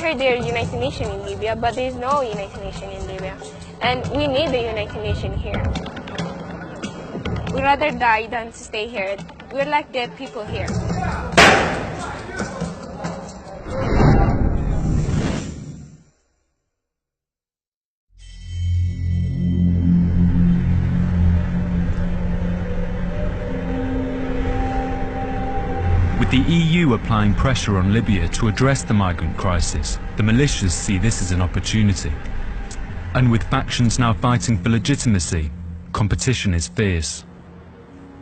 heard there's United Nations in Libya, but there's no United Nations in Libya. And we need the United Nations here. We'd rather die than to stay here. We're like dead people here. With the EU applying pressure on Libya to address the migrant crisis, the militias see this as an opportunity. And with factions now fighting for legitimacy, competition is fierce.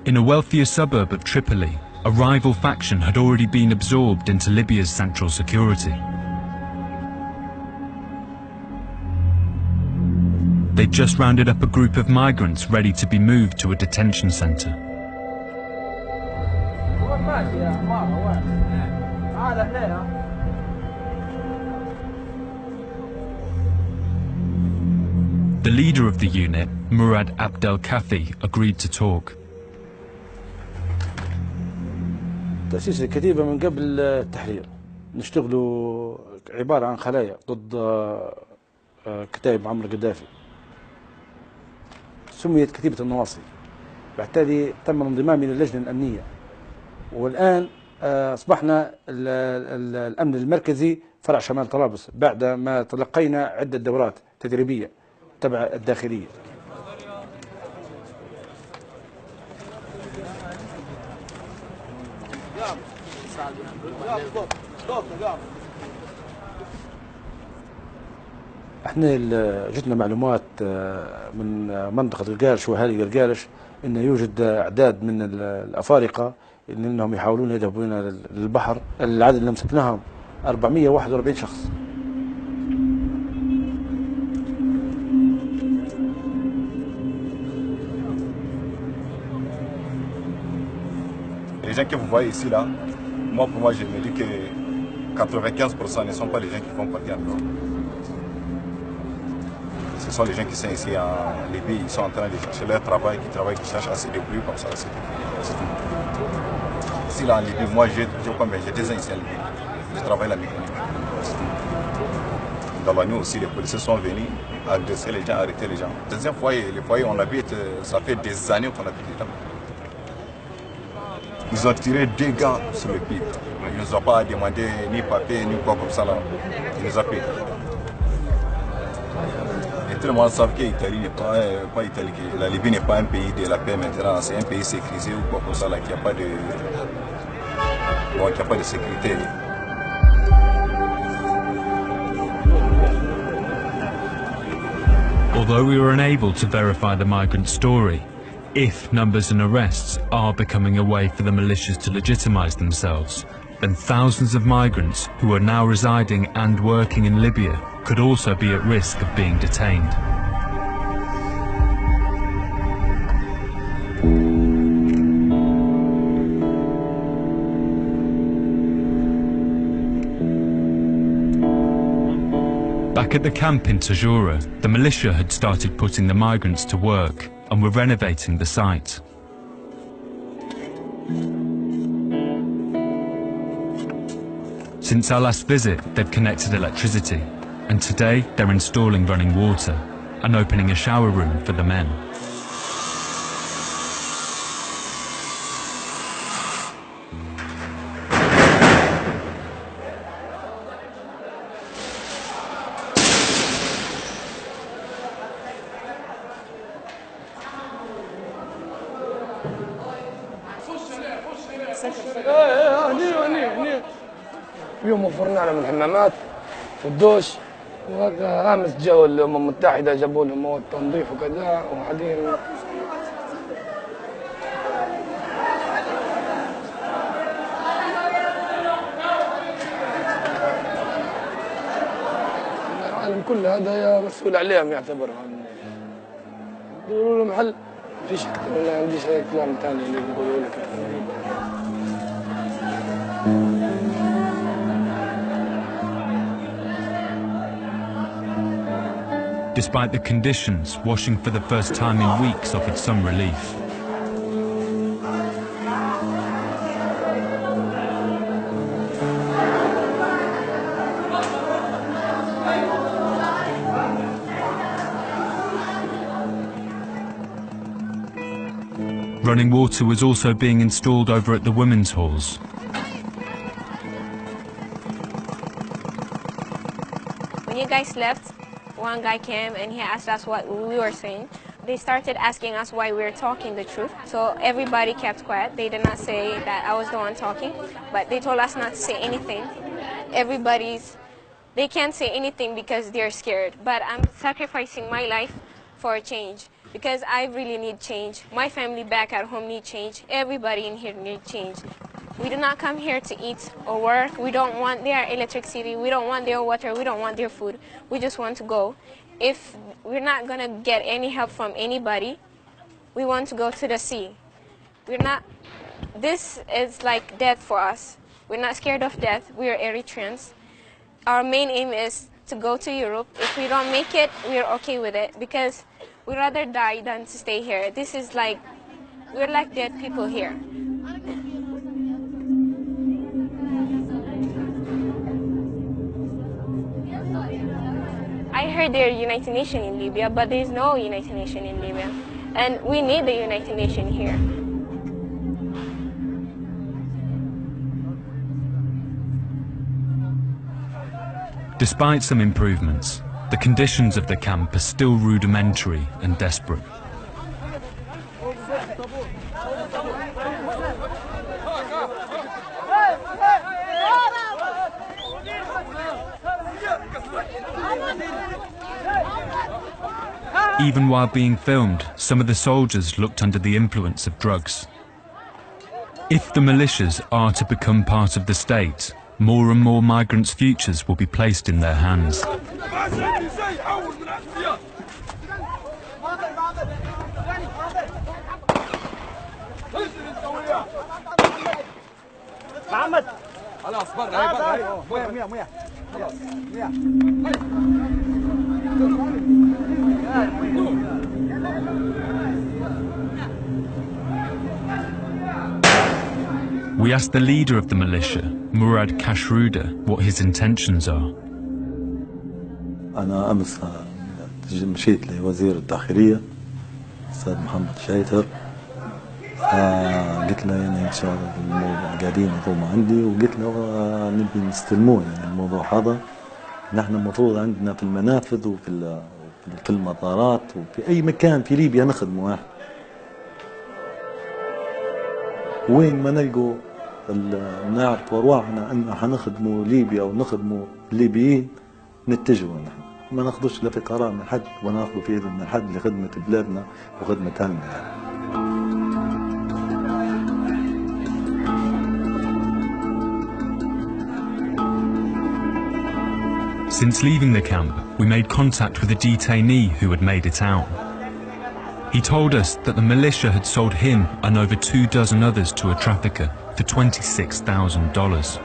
In a wealthier suburb of Tripoli, a rival faction had already been absorbed into Libya's central security. They'd just rounded up a group of migrants ready to be moved to a detention centre. The leader of the unit, Murad Abdelkafi, agreed to talk. تأسيس الكتيبة من قبل التحرير نشتغلوا عبارة عن خلايا ضد كتائب عمرو قدافي سميت كتيبة النواصي. بالتالي تم انضمامي للجنة الأمنية، والآن أصبحنا الأمن المركزي فرع شمال طرابلس بعد ما تلقينا عدة دورات تدريبية تبع الداخلية. احنا جتنا معلومات من منطقة القارش واهالي القارش انه يوجد اعداد من الافارقة انهم يحاولون يذهبون للبحر. العدد اللي مسكناهم 441 شخص. Les gens que vous voyez ici là, moi pour moi je me dis que 95% ne sont pas les gens qui font partie encore. Ce sont les gens qui sont ici en Libye, ils sont en train de chercher leur travail, qui cherchent à se débrouiller comme ça. C'est tout. Ici là en Libye, moi j'ai 2 ans ici en Libye. Je travaille la mécanique. Dans la nuit aussi, les policiers sont venus agresser les gens, arrêter les gens. Deuxième foyer, les foyers on habite, ça fait des années qu'on habite dedans. Ils ont tiré 2 gars sur le pied. Ils ne nous ont pas demandé ni papier, ni quoi comme ça là. Ils nous ont payé. Et tout le monde sait que l'Italie n'est pas Italie. La Libye n'est pas un pays de la paix maintenant. C'est un pays sécurisé ou quoi comme ça là, qui n'a pas de... Bon, qui n'a pas de sécurité. Although we were unable to verify the migrant story, if numbers and arrests are becoming a way for the militias to legitimize themselves, then thousands of migrants who are now residing and working in Libya could also be at risk of being detained. Back at the camp in Tajura, the militia had started putting the migrants to work and were renovating the site. Since our last visit, they've connected electricity, and today they're installing running water and opening a shower room for the men. اليوم وفرنا لهم الحمامات والدوش وهكا امس جو الامم المتحده جابوا لهم مواد تنظيف وكذا وبعدين العالم كله هذا مسؤول عليهم يعتبرهم. يقولوا لهم حل فيش ولا عنديش اي كلام ثاني اللي بيقولوا لك. Despite the conditions, washing for the first time in weeks offered some relief. running water was also being installed over at the women's halls. When you guys left, one guy came and he asked us what we were saying. They started asking us why we were talking the truth. So everybody kept quiet. They did not say that I was the one talking, but they told us not to say anything. They can't say anything because they're scared. But I'm sacrificing my life for a change because I really need change. My family back at home need change. Everybody in here need change. We do not come here to eat or work. We don't want their electricity. We don't want their water. We don't want their food. We just want to go. If we're not going to get any help from anybody, we want to go to the sea. This is like death for us. We're not scared of death. We are Eritreans. Our main aim is to go to Europe. If we don't make it, we're okay with it because we'd rather die than to stay here. This is like, we're like dead people here. I heard there's United Nations in Libya, but there's no United Nations in Libya. And we need the United Nations here. Despite some improvements, the conditions of the camp are still rudimentary and desperate. Even while being filmed, some of the soldiers looked under the influence of drugs. If the militias are to become part of the state, more and more migrants' futures will be placed in their hands. We asked the leader of the militia, Murad Kashruda, what his intentions are. أنا أمس مشيت لوزير الداخلية الأستاذ محمد شايتر قلت له يعني إن شاء الله الموضوع قاعدين يضم عندي وقلت له نبي نستلمون يعني الموضوع هذا. نحن المفروض عندنا في المنافذ وفي المطارات وفي أي مكان في ليبيا نخدموا واحد. وين ما نلقوا نعرف أرواحنا أن حنخدموا ليبيا ونخدموا الليبيين نتجهوا نحن ما ناخذوش لا في قرار من حد ولا ناخذوا في إذن من حد لخدمة بلادنا وخدمة أهلنا يعني. Since leaving the camp, we made contact with a detainee who had made it out. He told us that the militia had sold him and over 24 others to a trafficker for $26,000.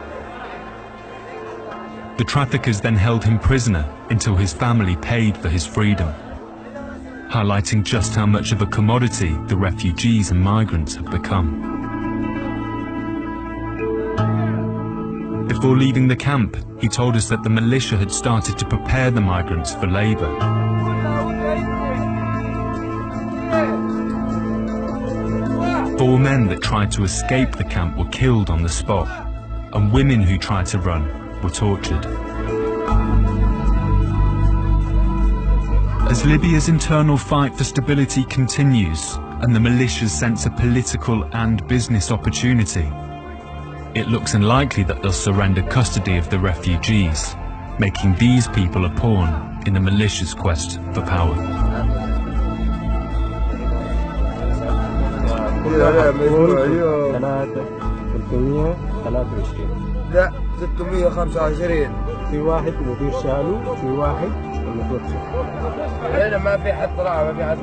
The traffickers then held him prisoner until his family paid for his freedom, highlighting just how much of a commodity the refugees and migrants have become. Before leaving the camp, he told us that the militia had started to prepare the migrants for labour. Four men that tried to escape the camp were killed on the spot, and women who tried to run were tortured. As Libya's internal fight for stability continues, and the militias sense a political and business opportunity, it looks unlikely that they'll surrender custody of the refugees, making these people a pawn in the militia's quest for power. لا 625 في واحد مدير شالو في واحد المدير هنا ما في حد طلع ما في حد